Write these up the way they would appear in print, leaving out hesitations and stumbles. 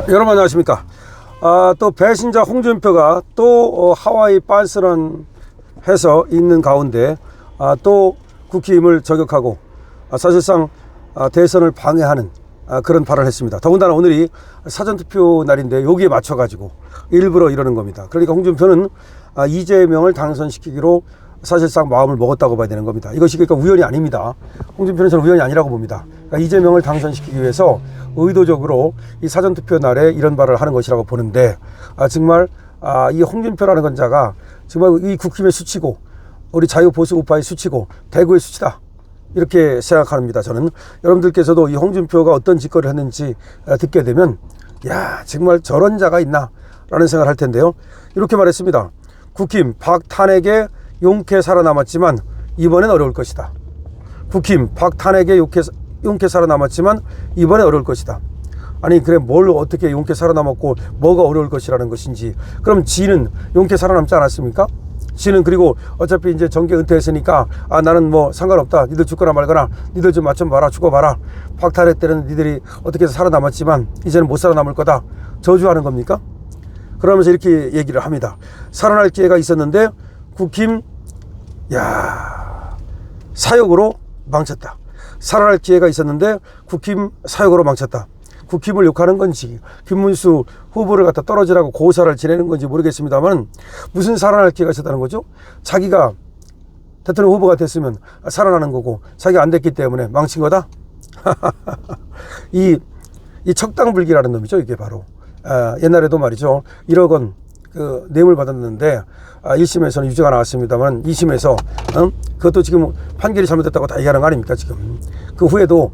여러분 안녕하십니까. 또 배신자 홍준표가 또 하와이 빤스런 해서 있는 가운데 또 국힘을 저격하고 사실상 대선을 방해하는 그런 발언을 했습니다. 더군다나 오늘이 사전투표 날인데 여기에 맞춰 가지고 일부러 이러는 겁니다. 그러니까 홍준표는 이재명을 당선시키기로 사실상 마음을 먹었다고 봐야 되는 겁니다. 이것이 그러니까 우연이 아닙니다. 홍준표는 저는 우연이 아니라고 봅니다. 그러니까 이재명을 당선시키기 위해서 의도적으로 이 사전투표 날에 이런 말을 하는 것이라고 보는데, 정말 이 홍준표라는 건자가 정말 이 국힘의 수치고 우리 자유보수 우파의 수치고 대구의 수치다, 이렇게 생각합니다. 저는 여러분들께서도 이 홍준표가 어떤 짓거리를 했는지 듣게 되면 야, 정말 저런 자가 있나 라는 생각을 할 텐데요. 이렇게 말했습니다. 국힘 박탄에게 용케 살아남았지만 이번엔 어려울 것이다. 국힘 박탄에게 용케 살아남았지만 이번엔 어려울 것이다. 아니, 그래 뭘 어떻게 용케 살아남았고 뭐가 어려울 것이라는 것인지. 그럼 지는 용케 살아남지 않았습니까? 지는 그리고 어차피 이제 정계 은퇴했으니까 나는 뭐 상관없다, 니들 죽거나 말거나 니들 좀 맞춰 봐라, 죽어봐라, 박탈의 때는 니들이 어떻게 해서 살아남았지만 이제는 못 살아남을 거다, 저주하는 겁니까? 그러면서 이렇게 얘기를 합니다. 살아날 기회가 있었는데 국힘 사역으로 망쳤다. 살아날 기회가 있었는데 국힘 사역으로 망쳤다. 국힘을 욕하는 건지 김문수 후보를 갖다 떨어지라고 고사를 지내는 건지 모르겠습니다만, 무슨 살아날 기회가 있었다는 거죠? 자기가 대통령 후보가 됐으면 살아나는 거고 자기가 안 됐기 때문에 망친 거다. 이 척당불기라는 놈이죠. 이게 바로 옛날에도 말이죠, 1억 원 그 뇌물 받았는데 1심에서는 유죄가 나왔습니다만 2심에서 그것도 지금 판결이 잘못됐다고 다 얘기하는 거 아닙니까? 지금 그 후에도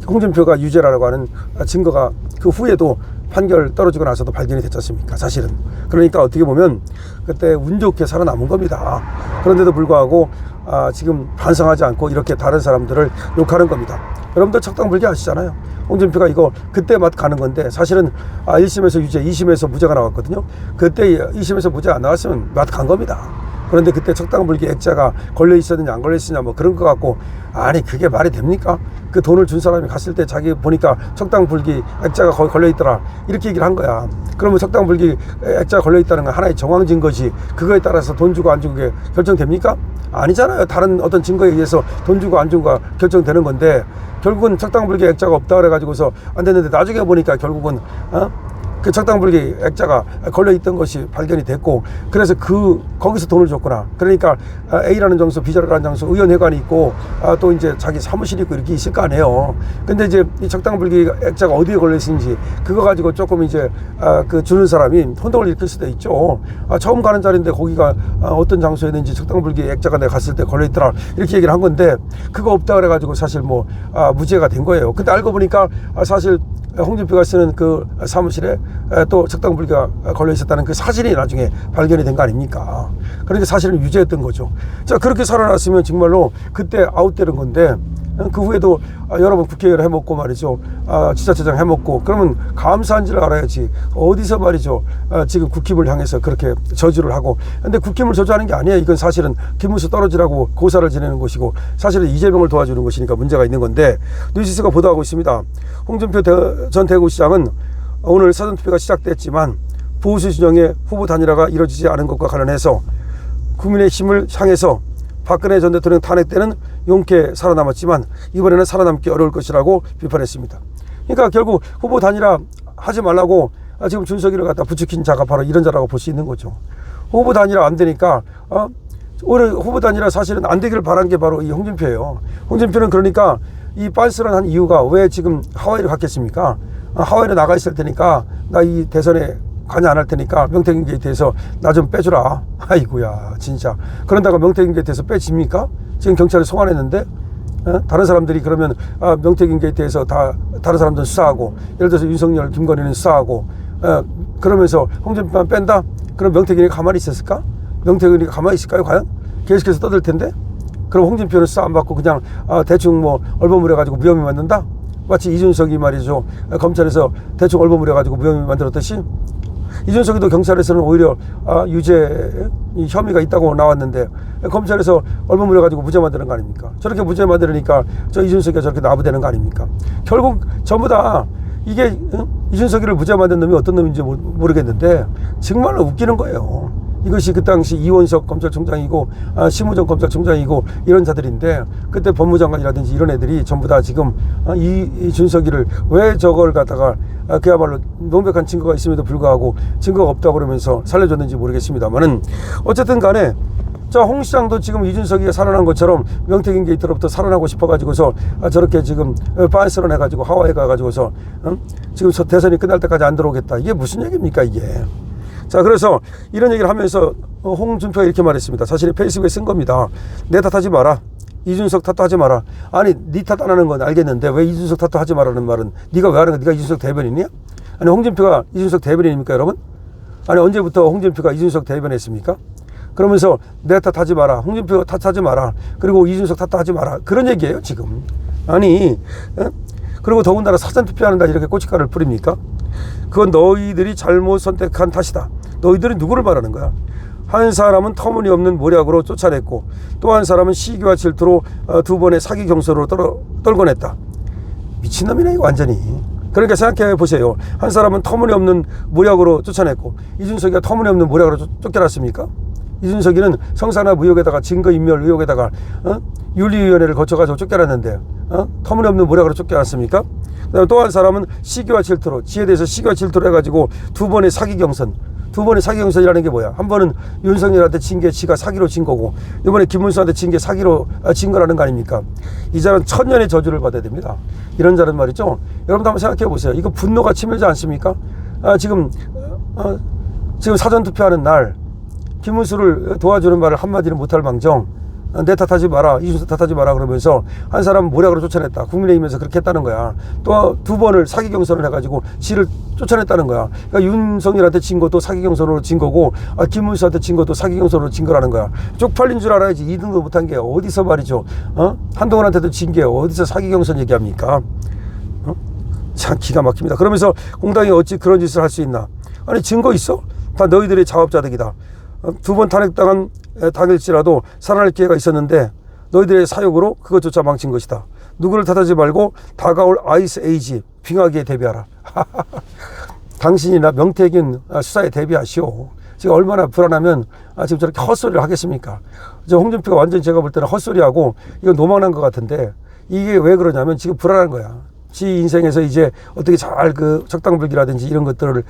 홍준표가 유죄라고 하는 증거가 그 후에도 판결 떨어지고 나서도 발견이 됐지 않습니까? 사실은. 그러니까 어떻게 보면 그때 운 좋게 살아남은 겁니다. 그런데도 불구하고 지금 반성하지 않고 이렇게 다른 사람들을 욕하는 겁니다. 여러분들 척당불기 아시잖아요. 홍준표가 이거 그때 맛 가는 건데, 사실은 1심에서 유죄, 2심에서 무죄가 나왔거든요. 그때 2심에서 무죄가 안 나왔으면 맛 간 겁니다. 그런데 그때 척당불기 액자가 걸려 있었느냐 안 걸려 있었느냐 뭐 그런 거 갖고, 아니 그게 말이 됩니까? 그 돈을 준 사람이 갔을 때 자기 보니까 척당불기 액자가 거기 걸려 있더라, 이렇게 얘기를 한 거야. 그러면 척당불기 액자가 걸려 있다는 건 하나의 정황 증거지, 그거에 따라서 돈 주고 안 주고 게 결정됩니까? 아니잖아요. 다른 어떤 증거에 의해서 돈 주고 안 주고가 결정되는 건데, 결국은 척당불기 액자가 없다 그래가지고서 안 됐는데 나중에 보니까 결국은 그 척당불기 액자가 걸려있던 것이 발견이 됐고, 그래서 거기서 돈을 줬구나. 그러니까 A라는 장소, B라는 장소 의원회관이 있고 또 이제 자기 사무실이 있고 이렇게 있을 거 아니에요. 근데 이제 이 척당불기 액자가 어디에 걸려있는지 그거 가지고 조금 이제 그 주는 사람이 혼동을 일으킬 수도 있죠. 처음 가는 자리인데 거기가 어떤 장소에 있는지 척당불기 액자가 내가 갔을 때 걸려있더라, 이렇게 얘기를 한 건데, 그거 없다 그래가지고 사실 뭐 무죄가 된 거예요. 근데 알고 보니까 사실 홍준표가 쓰는 그 사무실에 또 척당불기가 걸려 있었다는 그 사실이 나중에 발견이 된 거 아닙니까? 그러니까 사실은 유죄였던 거죠. 자, 그렇게 살아났으면 정말로 그때 아웃되는 건데, 그 후에도 여러 번 국회의원 해먹고 말이죠, 지자체장 해먹고, 그러면 감사한 줄 알아야지 어디서 말이죠 지금 국힘을 향해서 그렇게 저주를 하고. 근데 국힘을 저주하는 게 아니에요. 이건 사실은 김문수 떨어지라고 고사를 지내는 것이고, 사실은 이재명을 도와주는 것이니까 문제가 있는 건데, 뉴시스가 보도하고 있습니다. 홍준표 전 대구시장은 오늘 사전투표가 시작됐지만 보수 진영의 후보 단일화가 이루어지지 않은 것과 관련해서 국민의힘을 향해서 박근혜 전 대통령 탄핵 때는 용케 살아남았지만 이번에는 살아남기 어려울 것이라고 비판했습니다. 그러니까 결국 후보 단일화 하지 말라고 지금 준석이를 갖다 부추긴 자가 바로 이런 자라고 볼 수 있는 거죠. 후보 단일화 안 되니까 오히려 후보 단일화 사실은 안 되기를 바란 게 바로 이 홍준표예요. 홍준표는 그러니까 이 빤스런 한 이유가 왜 지금 하와이를 갔겠습니까? 하와이로 나가 있을 테니까 나 이 대선에 관여 안 할 테니까 명태균 게이트에서 나 좀 빼주라. 아이고야 진짜. 그런다고 명태균 게이트에서 빼집니까? 지금 경찰에 송환했는데 다른 사람들이 그러면 명태균 게이트에서 다른 사람들 수사하고, 예를 들어서 윤석열, 김건희는 수사하고, 그러면서 홍준표만 뺀다? 그럼 명태균이 가만히 있었을까? 명태균이 가만히 있을까요 과연? 계속해서 떠들 텐데. 그럼 홍준표는 수사 안 받고 그냥 대충 뭐 얼버무려가지고 무혐의 만든다? 마치 이준석이 말이죠, 검찰에서 대충 얼버무려가지고 무혐의 만들었듯이, 이준석이도 경찰에서는 오히려 유죄 혐의가 있다고 나왔는데 검찰에서 얼버무려가지고 무죄 만드는 거 아닙니까? 저렇게 무죄 만들으니까 저 이준석이가 저렇게 나부되는 거 아닙니까? 결국 전부 다 이게 이준석이를 무죄 만든 놈이 어떤 놈인지 모르겠는데 정말로 웃기는 거예요. 이것이 그 당시 이원석 검찰총장이고 심우정 검찰총장이고 이런 자들인데 그때 법무장관이라든지 이런 애들이 전부 다 지금 이준석이를 왜 저걸 갖다가 그야말로 명백한 증거가 있음에도 불구하고 증거가 없다고 그러면서 살려줬는지 모르겠습니다만은 어쨌든 간에 자, 홍 시장도 지금 이준석이가 살아난 것처럼 명태균 게이트로부터 살아나고 싶어가지고서 저렇게 지금 빤스런 해가지고 하와이 가가지고서 지금 대선이 끝날 때까지 안 들어오겠다. 이게 무슨 얘기입니까 이게. 자, 그래서 이런 얘기를 하면서 홍준표가 이렇게 말했습니다. 자신이 페이스북에 쓴 겁니다. 내 탓하지 마라. 이준석 탓도 하지 마라. 아니 네 탓 안 하는 건 알겠는데 왜 이준석 탓도 하지 마라는 말은 네가 왜 하는 거야? 네가 이준석 대변인이야? 아니 홍준표가 이준석 대변인입니까 여러분? 아니 언제부터 홍준표가 이준석 대변했습니까? 그러면서 내 탓하지 마라. 홍준표 탓하지 마라. 그리고 이준석 탓도 하지 마라. 그런 얘기예요 지금. 아니 그리고 더군다나 사전투표한다 이렇게 고춧가루를 뿌립니까? 그건 너희들이 잘못 선택한 탓이다. 너희들이 누구를 말하는 거야? 한 사람은 터무니없는 모략으로 쫓아냈고 또 한 사람은 시기와 질투로 두 번의 사기 경선으로 떨궈냈다. 미친놈이네 이거 완전히. 그러니까 생각해 보세요. 한 사람은 터무니없는 모략으로 쫓아냈고 이준석이가 터무니없는 모략으로 쫓겨났습니까? 이준석이는 성산업 의혹에다가 증거인멸 의혹에다가 윤리위원회를 거쳐가지고 쫓겨났는데 터무니없는 모략으로 쫓겨났습니까? 그다음에 또 한 사람은 시기와 질투로 지에 대해서 시기와 질투로 해가지고 두 번의 사기 경선. 두 번의 사기 경선이라는 게 뭐야? 한 번은 윤석열한테 진 게 지가 사기로 진 거고 이번에 김문수한테 진 게 사기로 진 거라는 거 아닙니까? 이 자는 천년의 저주를 받아야 됩니다. 이런 자는 말이죠. 여러분도 한번 생각해 보세요. 이거 분노가 치밀지 않습니까? 지금 사전투표하는 날 김문수를 도와주는 말을 한마디는 못할 망정 내 탓하지 마라, 이준석 탓하지 마라 그러면서 한 사람 모략으로 쫓아냈다. 국민의힘에서 그렇게 했다는 거야. 또 두 번을 사기 경선을 해가지고 지를 쫓아냈다는 거야. 그러니까 윤석열한테 진 것도 사기 경선으로 진 거고 김문수한테 진 것도 사기 경선으로 진 거라는 거야. 쪽팔린 줄 알아야지. 2등도 못한 게 어디서 말이죠. 한동훈한테도 진 게 어디서 사기 경선 얘기합니까? 참 기가 막힙니다. 그러면서 공당이 어찌 그런 짓을 할 수 있나. 아니 증거 있어? 다 너희들의 자업자득이다. 두 번 탄핵당한 당일치라도 살아날 기회가 있었는데 너희들의 사욕으로 그것조차 망친 것이다. 누구를 탓하지 말고 다가올 아이스 에이지 빙하기에 대비하라. 당신이나 명태균 수사에 대비하시오. 지금 얼마나 불안하면 지금 저렇게 헛소리를 하겠습니까? 저 홍준표가 완전히 제가 볼 때는 헛소리하고 이건 노망난 것 같은데 이게 왜 그러냐면 지금 불안한 거야. 지 인생에서 이제 어떻게 잘 그 적당불기라든지 이런 것들을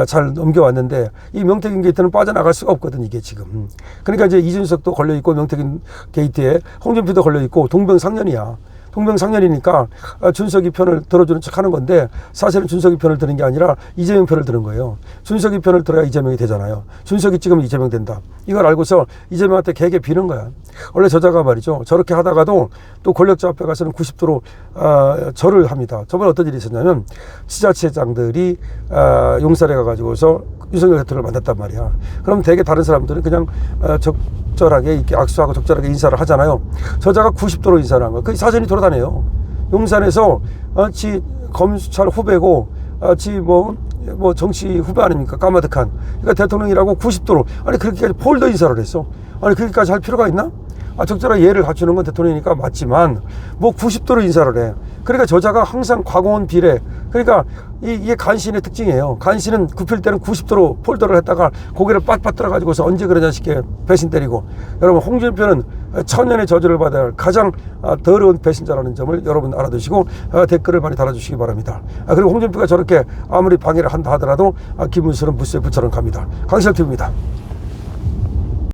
잘 넘겨왔는데 이 명태균 게이트는 빠져나갈 수가 없거든 이게 지금. 그러니까 이제 이준석도 걸려있고 명태균 게이트에 홍준표도 걸려있고 동병상련이야. 동병상련이니까 준석이 편을 들어주는 척 하는 건데 사실은 준석이 편을 드는 게 아니라 이재명 편을 드는 거예요. 준석이 편을 들어야 이재명이 되잖아요. 준석이 찍으면 이재명 된다. 이걸 알고서 이재명한테 개개 비는 거야. 원래 저자가 말이죠. 저렇게 하다가도 또 권력자 앞에 가서는 90도로 절을 합니다. 저번에 어떤 일이 있었냐면 지자체장들이 용산에 가가지고서 윤석열 대통령을 만났단 말이야. 그럼 되게 다른 사람들은 그냥 적절하게 이렇게 악수하고 적절하게 인사를 하잖아요. 저자가 90도로 인사를 한 거야. 그 사진이 돌아다녀요. 용산에서 지 검찰 후배고 지 뭐 정치 후배 아닙니까? 까마득한. 그러니까 대통령이라고 90도로. 아니 그렇게까지 폴더 인사를 했어. 아니 그렇게까지 할 필요가 있나? 적절하게 예를 갖추는 건 대통령이니까 맞지만 뭐 90도로 인사를 해. 그러니까 저자가 항상 과거원 비례. 그러니까 이게 간신의 특징이에요. 간신은 굽힐 때는 90도로 폴더를 했다가 고개를 빳빳 들어가지고서 언제 그러냐 싶게 배신 때리고. 여러분 홍준표는 천년의 저주를 받아야 할 가장 더러운 배신자라는 점을 여러분 알아두시고 댓글을 많이 달아주시기 바랍니다. 그리고 홍준표가 저렇게 아무리 방해를 한다 하더라도 김문수는 무쇠 부처럼 갑니다. 강철TV입니다.